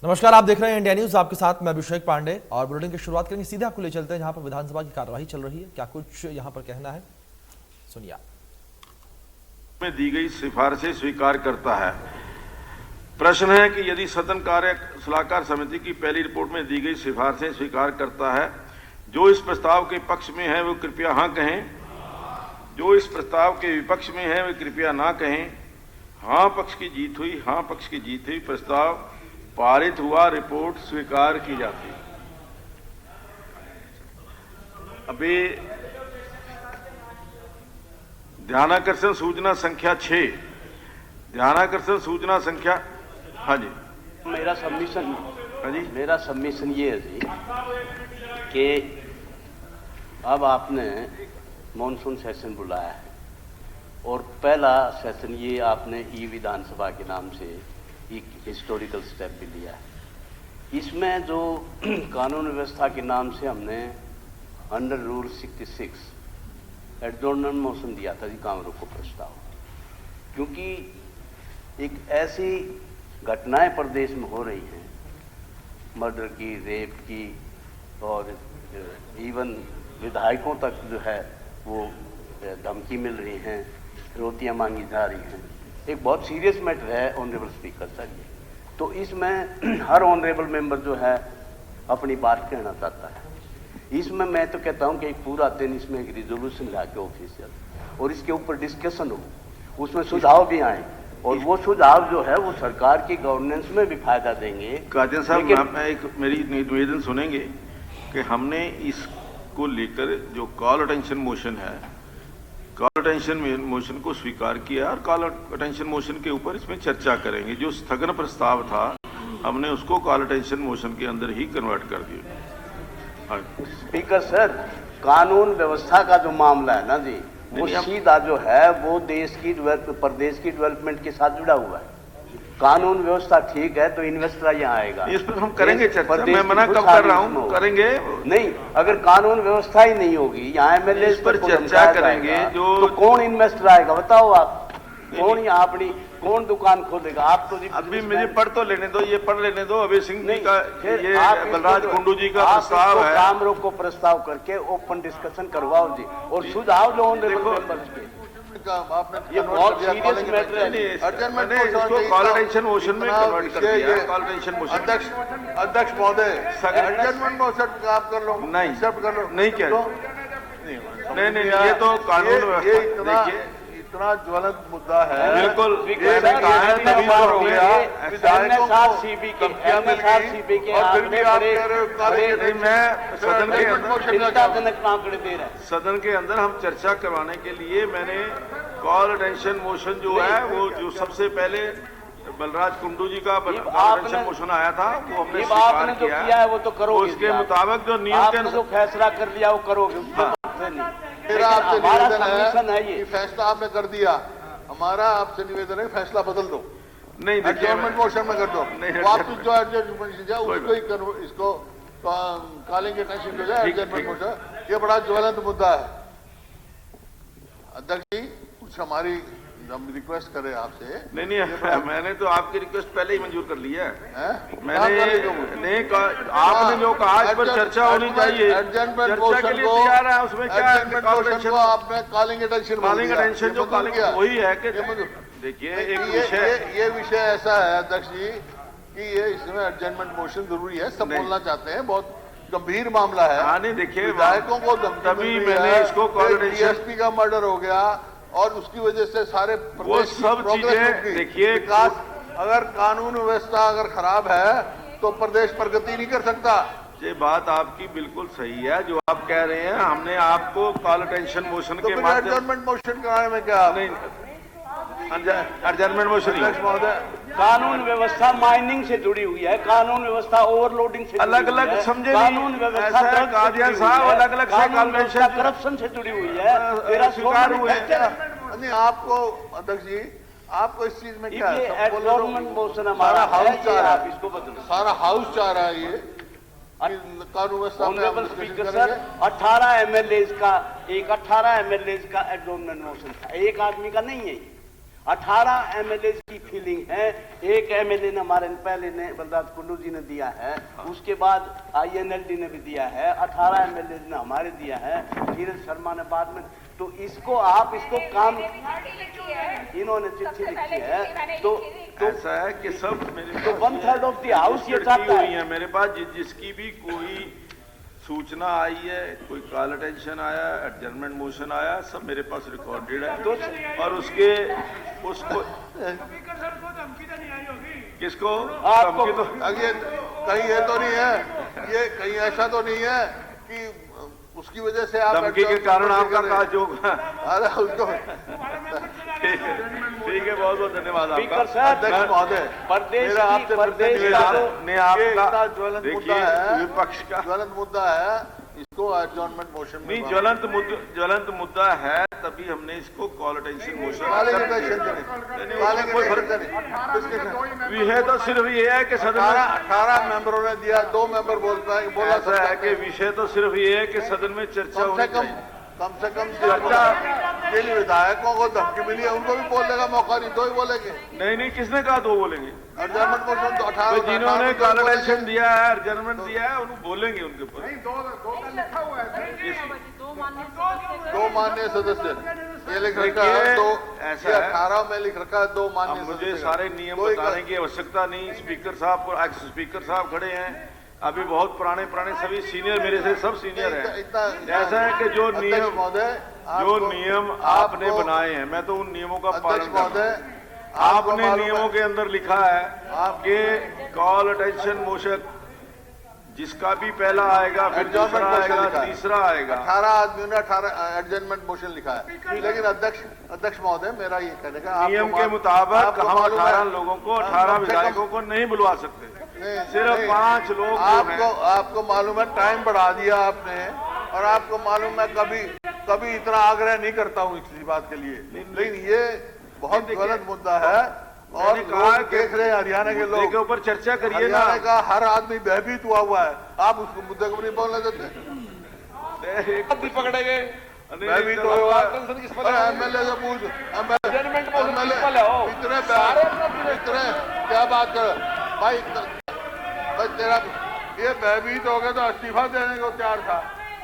नमस्कार, आप देख रहे हैं इंडिया न्यूज। आपके साथ मैं अभिषेक पांडे और बुलेटिन की शुरुआत करेंगे। सीधे आपको ले चलते हैं जहां पर विधानसभा की कार्यवाही चल रही है। क्या कुछ यहां पर कहना है, सुनिए। में दी गई सिफारिशें स्वीकार करता है। प्रश्न है कि यदि सदन कार्य सलाहकार समिति की पहली रिपोर्ट में दी गई सिफारिशें स्वीकार करता है, जो इस प्रस्ताव के पक्ष में है वो कृपया हाँ कहें, जो इस प्रस्ताव के विपक्ष में है वे कृपया ना कहें। हाँ पक्ष की जीत हुई, हाँ पक्ष की जीत हुई। प्रस्ताव पारित हुआ, रिपोर्ट स्वीकार की जाती। अभी ध्यानाकर्षण सूचना संख्या 6, ध्यानाकर्षण सूचना संख्या, हाँ जी मेरा सबमिशन, हाँ जी मेरा सबमिशन ये है जी कि अब आपने मॉनसून सेशन बुलाया है और पहला सेशन ये आपने ई विधानसभा के नाम से एक हिस्टोरिकल स्टेप भी लिया है। इसमें जो कानून व्यवस्था के नाम से हमने अंडर रूल 66 एडजॉर्नमेंट मोशन दिया था जी, काम रोको प्रस्ताव, क्योंकि एक ऐसी घटनाएं प्रदेश में हो रही हैं, मर्डर की, रेप की, और इवन विधायकों तक जो है वो धमकी मिल रही हैं, रोटियां मांगी जा रही हैं। एक बहुत सीरियस मैटर है ऑनरेबल स्पीकर सर ये। तो इसमें हर ऑनरेबल मेंबर जो है अपनी बात कहना चाहता है। इसमें मैं तो कहता हूं कि एक पूरा दिन इसमें एक रिजोल्यूशन लाके ऑफिशियल और इसके ऊपर डिस्कशन हो, उसमें सुझाव भी आए और वो सुझाव जो है वो सरकार की गवर्नेंस में भी फायदा देंगे। कादियान साहब, मैं एक मेरी निवेदन सुनेंगे कि हमने इसको लेकर जो कॉल अटेंशन मोशन है, कॉल अटेंशन मोशन को स्वीकार किया और कॉल अटेंशन मोशन के ऊपर इसमें चर्चा करेंगे। जो स्थगन प्रस्ताव था हमने उसको कॉल अटेंशन मोशन के अंदर ही कन्वर्ट कर दिया। स्पीकर सर, कानून व्यवस्था का जो मामला है ना जी, वो सीधा जो है वो देश की प्रदेश की डेवलपमेंट के साथ जुड़ा हुआ है। कानून व्यवस्था ठीक है तो इन्वेस्टर यहाँ आएगा। इस पर हम करेंगे चर्चा, मैं मना कब कर रहा हूँ, करेंगे नहीं। अगर कानून व्यवस्था ही नहीं होगी, यहाँ एमएलए इस पर चर्चा करेंगे। जो तो कौन इन्वेस्टर आएगा बताओ आप, कौन यहाँ अपनी कौन दुकान खोलेगा? आप तो अभी मुझे पढ़ तो लेने दो, ये पढ़ लेने दो। अभय सिंह जी का, ये बलराज तो कुंडू जी का प्रस्ताव है। काम रोको प्रस्ताव करके ओपन डिस्कशन करवाओ जी, और सुझाव जो ऑनरेबल मेंबर्स के, ये बहुत सीरियस मैटर है। मैंने इसको कॉल अटेंशन मोशन में कन्वर्ट कर दिया। Call attention motion. अध्यक्ष महोदय, एडजर्नमेंट मोशन आप कर लो, नहीं एक्सेप्ट कर लो। नहीं क्या नहीं, ये तो कानून व्यवस्था, इतना ज्वलंत मुद्दा है। बिल्कुल, विधायकों को सीबी के और फिर भी आप कह रहे हो काले। मैं सदन के चिंताजनक आंकड़े दे रहे हैं। सदन के अंदर हम चर्चा करवाने के लिए मैंने कॉल अटेंशन मोशन जो है वो जो सबसे पहले बलराज कुंडू जी का अटेंशन मोशन आया था वो हमने स्वीकार किया है, वो तो करोगे। उसके मुताबिक जो नियम के जो फैसला कर लिया वो करोगे। मेरा आपसे निवेदन है ये कि फैसला आपने कर दिया, हमारा आपसे निवेदन है फैसला बदल दो। नहीं, एडजर्नमेंट मोशन में कर दो। वापस जो एडजर्नमेंट जाए उसको ही इसको कॉलिंग अटेंशन हो जाए एडजर्नमेंट मोशन। ये बड़ा ज्वलंत मुद्दा है। अध्यक्ष जी, कुछ हमारी हम रिक्वेस्ट करें आपसे। नहीं, मैंने तो आपकी रिक्वेस्ट पहले ही मंजूर कर लिया है। मैंने आपने जो कहा इस पर चर्चा होनी चाहिए, चर्चा के लिए तैयार है। उसमें क्या है, आपने कॉलिंग अटेंशन जो कॉलिंग वही है कि देखिए ये विषय ऐसा है अध्यक्ष जी कि ये इसमें एडजर्नमेंट मोशन जरूरी है। सब बोलना चाहते हैं, बहुत गंभीर मामला है। हाँ नहीं, देखिए विधायकों को तभी मैंने इसको डीएसपी का मर्डर हो गया और उसकी वजह से सारे वो सब चीजें देखिए। विकास, अगर कानून व्यवस्था अगर खराब है तो प्रदेश प्रगति नहीं कर सकता। ये बात आपकी बिल्कुल सही है जो आप कह रहे हैं। हमने आपको कॉल अटेंशन मोशन के माध्यम एडजर्नमेंट मोशन कराने में क्या नहीं, एडजर्नमेंट मोशन महोदय, कानून व्यवस्था माइनिंग से जुड़ी हुई है, कानून व्यवस्था ओवरलोडिंग से अलग अलग समझे, कानून व्यवस्था कादियान साहब अलग अलग से करप्शन से जुड़ी हुई है। तेरा स्वीकार हुए नहीं आपको अध्यक्ष जी, आपको इस चीज में क्या है? एडजर्नमेंट मोशन हमारा हाउस चाह रहा है, इसको बदलो। सारा हाउस चाह रहा है ये कानून व्यवस्था में। स्पीकर सर, 18 एमएलए का 18 एमएलए का एडजॉर्नमेंट मोशन था, एक आदमी का नहीं है। 18 एमएलए की फीलिंग है। एक एमएलए ने हमारे पहले ने बलराज कुल्लू जी ने दिया है, उसके बाद INLD ने भी दिया है, 18 एमएलए ने हमारे दिया है, नीरज शर्मा ने बाद में। तो इसको आप इसको काम इन्होंने चिट्ठी लिखी है तो ऐसा है कि सब मेरे तो 1/3 ऑफ द हाउस ये चाहता हुई है। है मेरे पास जिसकी भी कोई सूचना आई है, कोई कॉल अटेंशन आया, एडजर्नमेंट मोशन आया, सब मेरे पास रिकॉर्डेड है। तो और उसको किसको आपको धमकी तो ये कहीं ये तो नहीं है, ये कहीं ऐसा तो नहीं है कि उसकी वजह से आप धमकी के कारण आपका कर रहे हैं। काज होगा। अरे उसको ठीक है, बहुत बहुत धन्यवाद स्पीकर आपका। साहब, अध्यक्ष महोदय, प्रदेश मेरा की आपसे प्रदेश फिर से का निवेदन ने है, आपका ये इतना ज्वलंत मुद्दा देखिए है, विपक्ष का ज्वलंत मुद्दा है, इसको एडजॉर्नमेंट मोशन नहीं, ज्वलंत मुद्दा है, तभी हमने इसको कॉल अटेंशन मोशन विषय तो सिर्फ ये है कि सदन में 18 मेंबरों ने दिया, 2 मेंबर बोला ऐसा है कि विषय तो सिर्फ ये है कि सदन में चर्चा होनी चाहिए। कम से कम चर्चा के लिए विधायकों को धमकी मिली है, उनको भी बोलने का मौका नहीं, दो ही बोलेंगे। नहीं, किसने कहा दो बोलेंगे? एडजॉर्नमेंट मोशन तो 18 तो जिन्होंने कॉल अटेंशन दिया है, एडजर्नमेंट दिया है, उनको बोलेंगे उनके ऊपर। दो माननीय सदस्य ये लिख रखा देखिए, है, तो ऐसा है। 18 में लिख रखा है 2 माननीय अब मुझे सदस्य। सारे नियम कोई बताने की आवश्यकता नहीं। स्पीकर साहब और एक्स स्पीकर साहब खड़े हैं, अभी बहुत पुराने सभी सीनियर मेरे से सब सीनियर हैं। ऐसा है कि जो नियम आपने बनाए हैं, मैं तो उन नियमों का पालन करता हूं। आपने नियमों के अंदर लिखा है कि कॉल अटेंशन मोशन जिसका भी पहला आएगा, फिर दूसरा आएगा, तीसरा आएगा। 18 आदमियों ने 18 एडजर्नमेंट मोशन लिखा है, लेकिन अध्यक्ष महोदय, मेरा ये कहने का नियम के मुताबिक हम 18 लोगों को, 18 विधायकों को नहीं बुलवा सकते, सिर्फ 5 लोग। आपको मालूम है, टाइम बढ़ा दिया आपने, और आपको मालूम है कभी इतना आग्रह नहीं करता हूँ इसी बात के लिए, लेकिन ये बहुत गलत मुद्दा है और लोग देख रहे हैं, हरियाणा के लोग के ऊपर चर्चा करिए ना। हरियाणा का हर आदमी भयभीत हुआ है, आप उसको मुद्दे को नहीं बोलने देते। पकड़े गए भयभीत हुआ एमएलए से पूछ, इतने क्या बात कर भाई तेरा ये भयभीत हो गया तो इस्तीफा देने को तैयार था,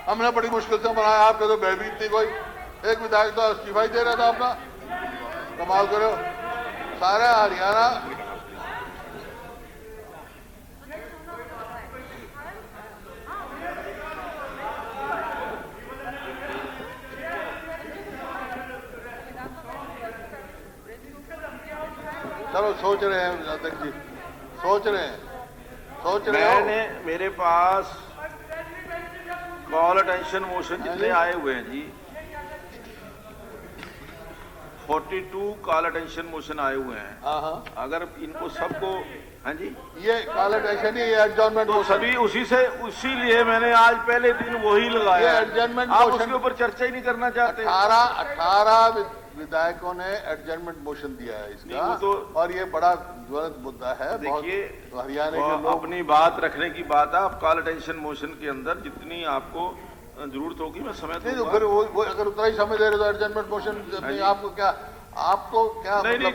हमने बड़ी मुश्किल से बनाया, आपके तो भयभीत थी कोई, एक विधायक तो इस्तीफा ही दे रहा था अपना। कमाल करो, सारा हरियाणा चलो सोच रहे हैं अध्यक्ष जी, सोच रहे हो। मेरे पास कॉल अटेंशन मोशन जितने आए हुए हैं जी, 42 कॉल अटेंशन मोशन आए हुए हैं। हाँ, अगर इनको सबको, हाँ जी, ये कॉल अटेंशन ही एडजॉर्नमेंट तो सभी उसीलिए मैंने आज पहले दिन वही लगाया। ये एडजॉर्नमेंट आप मोशन उसके ऊपर चर्चा ही नहीं करना चाहते। 18 विधायकों ने एडजर्नमेंट मोशन दिया है इसका, तो और ये बड़ा ज्वलंत मुद्दा है। देखिए, हरियाणा के लोग अपनी बात रखने की बात है। आप कॉल अटेंशन मोशन के अंदर जितनी आपको जरूरत होगी मैं समय नहीं, तो दूंगा। फिर वो अगर उतना ही समय दे रहे तो एडजर्नमेंट मोशन आपको क्या नहीं,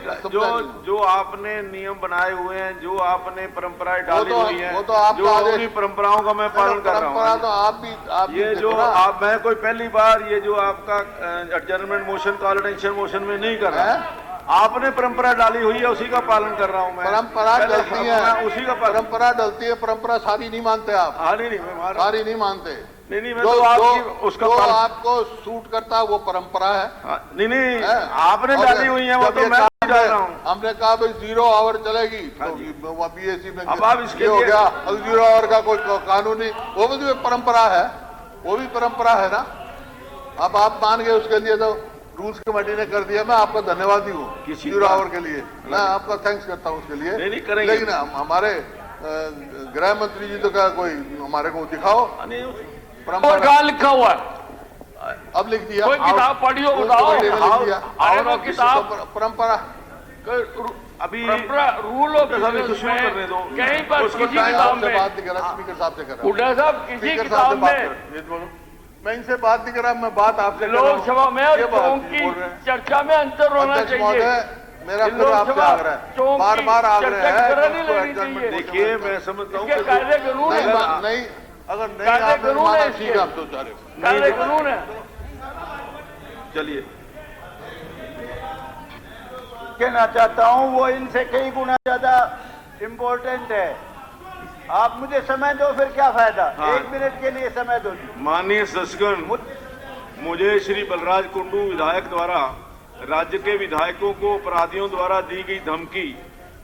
जो आपने नियम बनाए हुए हैं, जो आपने परंपराएं डाली हुई हैं, वो तो आपका जो आदेश, अपनी परंपराओं का मैं पालन कर रहा हूँ। तो आप ये जो मैं कोई पहली बार ये जो आपका adjournment motion call attention motion में नहीं कर रहा है, आपने परंपरा डाली हुई है, उसी का पालन कर रहा हूँ मैं। परंपरा डलती है, उसी का परंपरा डलती है, परंपरा सारी नहीं मानते आप। नहीं, सारी नहीं मानते। नहीं, मैं तो आपकी उसका पालन, आपको सूट करता है वो परंपरा है। नहीं, आपने डाली हुई है, वो तो मैं डाल रहा हूँ। हमने कहा भाई 0 आवर चलेगी, तो BSc में अब आप इसके हो गया, अब 0 आवर का कोई कानून नहीं, वो भी परंपरा है, वो भी परंपरा है ना। अब आप मान गए उसके लिए, तो रूल्स कमेटी ने कर दिया, मैं आपका धन्यवादी हूँ 0 आवर के लिए, मैं आपका थैंक्स करता हूँ उसके लिए। लेकिन हमारे गृह मंत्री जी तो क्या कोई हमारे को दिखाओ परंपरा लिखा हुआ है, अब लिख दिया, कोई किताब पढ़ी हो बताओ, किताब परंपरा अभी रूल ऑफ बिजनेस में कहीं पर किसी किताब में बात नहीं कर रहा, स्पीकर साहब से कर रहा हूँ, हुड्डा साहब किसी किताब में मैं इनसे बात नहीं कर रहा, मैं बात आपसे लोकसभा में की चर्चा में अंतर होना चाहिए। मेरा फिर आपसे आग्रह है, बार बार आग्रह है। देखिए मैं समझता हूँ नहीं, अगर नहीं आपने माना ठीक है, हम तो जा रहे कानून है। चलिए कहना चाहता हूं वो इनसे कई गुना ज्यादा इम्पोर्टेंट है। आप मुझे समय दो, फिर क्या फायदा। हाँ। 1 मिनट के लिए समय दो। माननीय सदस्यगण, मुझे श्री बलराज कुंडू विधायक द्वारा राज्य के विधायकों को अपराधियों द्वारा दी गई धमकी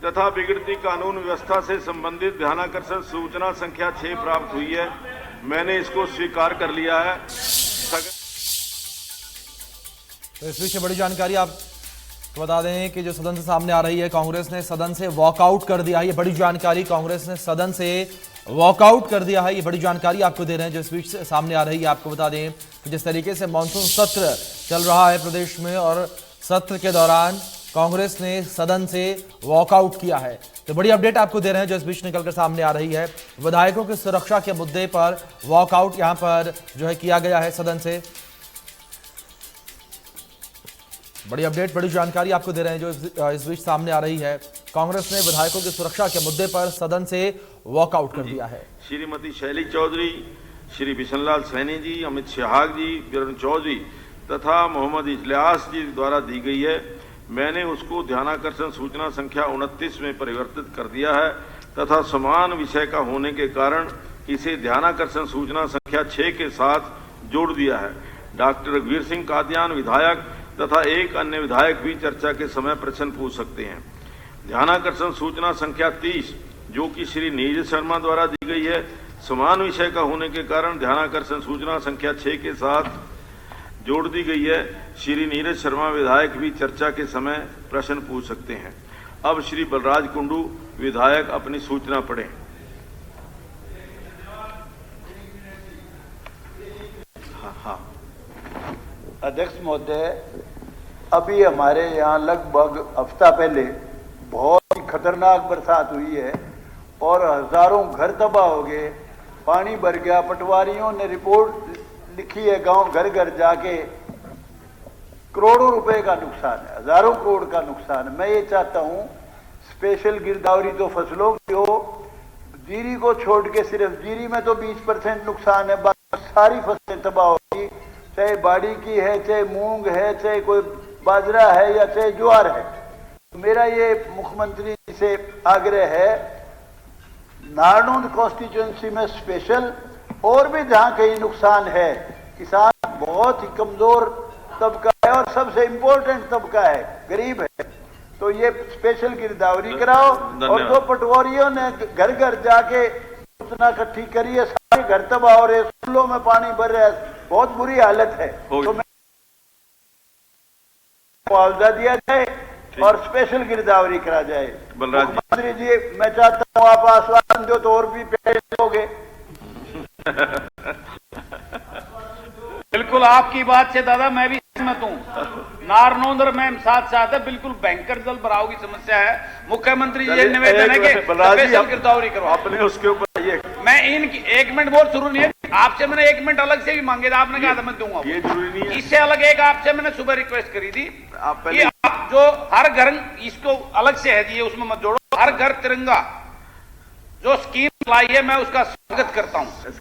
तथा बिगड़ती कानून व्यवस्था से संबंधित ध्यानाकर्षण सूचना संख्या 6 प्राप्त हुई है। मैंने इसको स्वीकार कर लिया है। तो इस विषय बड़ी जानकारी आप बता दें कि जो सदन से सामने आ रही है, कांग्रेस ने सदन से वॉकआउट कर दिया है। ये बड़ी जानकारी, कांग्रेस ने सदन से वॉकआउट कर दिया है। ये बड़ी जानकारी आपको दे रहे हैं जो इस बीच सामने आ रही है। आपको बता दें कि जिस तरीके से मानसून सत्र चल रहा है प्रदेश में और सत्र के दौरान कांग्रेस ने सदन से वॉकआउट किया है, तो बड़ी अपडेट आपको दे रहे हैं जो इस बीच निकलकर सामने आ रही है। विधायकों की सुरक्षा के मुद्दे पर वॉकआउट यहां पर जो है किया गया है सदन से। बड़ी अपडेट, बड़ी जानकारी आपको दे रहे हैं जो इस बीच सामने आ रही है। कांग्रेस ने विधायकों की सुरक्षा के मुद्दे पर सदन से वॉकआउट कर दिया है। श्रीमती शैली चौधरी, श्री बिशनलाल सैनी जी, अमित शाहाग जी, बिरन चौधरी तथा मोहम्मद इजलास जी द्वारा दी गई है। मैंने उसको ध्यानाकर्षण सूचना संख्या 29 में परिवर्तित कर दिया है तथा समान विषय का होने के कारण इसे ध्यानाकर्षण सूचना संख्या 6 के साथ जोड़ दिया है। डॉक्टर रघुवीर सिंह कादियान विधायक तथा एक अन्य विधायक भी चर्चा के समय प्रश्न पूछ सकते हैं। ध्यानाकर्षण सूचना संख्या 30 जो कि श्री नीरज शर्मा द्वारा दी गई है, समान विषय का होने के कारण ध्यानाकर्षण सूचना संख्या 6 के साथ जोड़ दी गई है। श्री नीरज शर्मा विधायक भी चर्चा के समय प्रश्न पूछ सकते हैं। अब श्री बलराज कुंडू विधायक अपनी सूचना पढ़ें। हाँ। अध्यक्ष महोदय, अभी हमारे यहाँ लगभग हफ्ता पहले बहुत ही खतरनाक बरसात हुई है और हजारों घर तबाह हो गए, पानी भर गया। पटवारियों ने रिपोर्ट लिखी है, गांव घर घर जाके करोड़ों रुपए का नुकसान है, हजारों करोड़ का नुकसान है। मैं ये चाहता हूँ स्पेशल गिरदावरी तो फसलों की हो, जीरी को छोड़ के सिर्फ जीरी में तो 20% नुकसान है, बाकी सारी फसलें तबाह होगी, चाहे बाड़ी की है, चाहे मूंग है, चाहे कोई बाजरा है या चाहे ज्वार है। मेरा ये मुख्यमंत्री जी से आग्रह है, नारनौंद कॉन्स्टिट्यूएंसी में स्पेशल और भी जहां कहीं नुकसान है, किसान बहुत ही कमजोर तबका है और सबसे इंपॉर्टेंट तबका है, गरीब है, तो ये स्पेशल गिरदावरी कराओ। और जो पटवारियों ने घर घर जाके सूचना इकट्ठी करी है, सारे घर तबाह हो रहे, स्कूलों में पानी भर रहा है, बहुत बुरी हालत है, तो मुआवजा दिया जाए और स्पेशल गिरदावरी करा जाए। मुख्यमंत्री जी, मैं चाहता हूँ आप आश्वासन दो तो और भी पैसे दोगे। बिल्कुल आपकी बात से दादा मैं भी सहमत हूँ। नारनौंदर में साथ साथ है, बिल्कुल बैंकर जल भराव की समस्या है। मुख्यमंत्री जी से निवेदन है कि स्पेशल गिरदावरी करो। आपने उसके ऊपर मैं इनकी 1 मिनट बहुत शुरू नहीं है, आपसे मैंने 1 मिनट अलग से भी मांगे थे, आपने कहा था मैं दूंगा। ये जरूरी नहीं है। इससे अलग एक आपसे मैंने सुबह रिक्वेस्ट करी थी कि आप जो हर घर, इसको अलग से है जी, उसमें मत जोड़ो, हर घर तिरंगा जो स्कीम लाई है मैं उसका स्वागत करता हूं।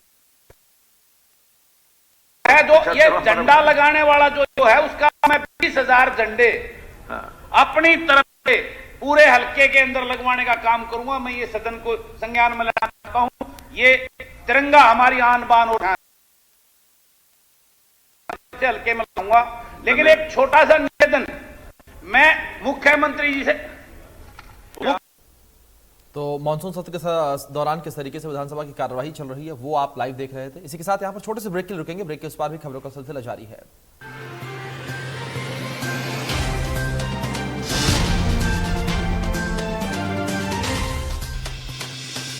जो ये झंडा लगाने वाला जो है उसका मैं 20,000 झंडे अपनी तरफ से पूरे हल्के के अंदर लगवाने का काम करूंगा। मैं ये सदन को संज्ञान में लाना चाहता हूं, ये तिरंगा हमारी आन बान और हल्के में लाऊंगा। लेकिन एक छोटा सा निवेदन मैं मुख्यमंत्री जी से, तो मानसून सत्र के दौरान किस तरीके से विधानसभा की कार्यवाही चल रही है वो आप लाइव देख रहे थे। इसी के साथ यहाँ पर छोटे से ब्रेक के लिए रुकेंगे, ब्रेक के उस पार भी खबरों का सिलसिला जारी है।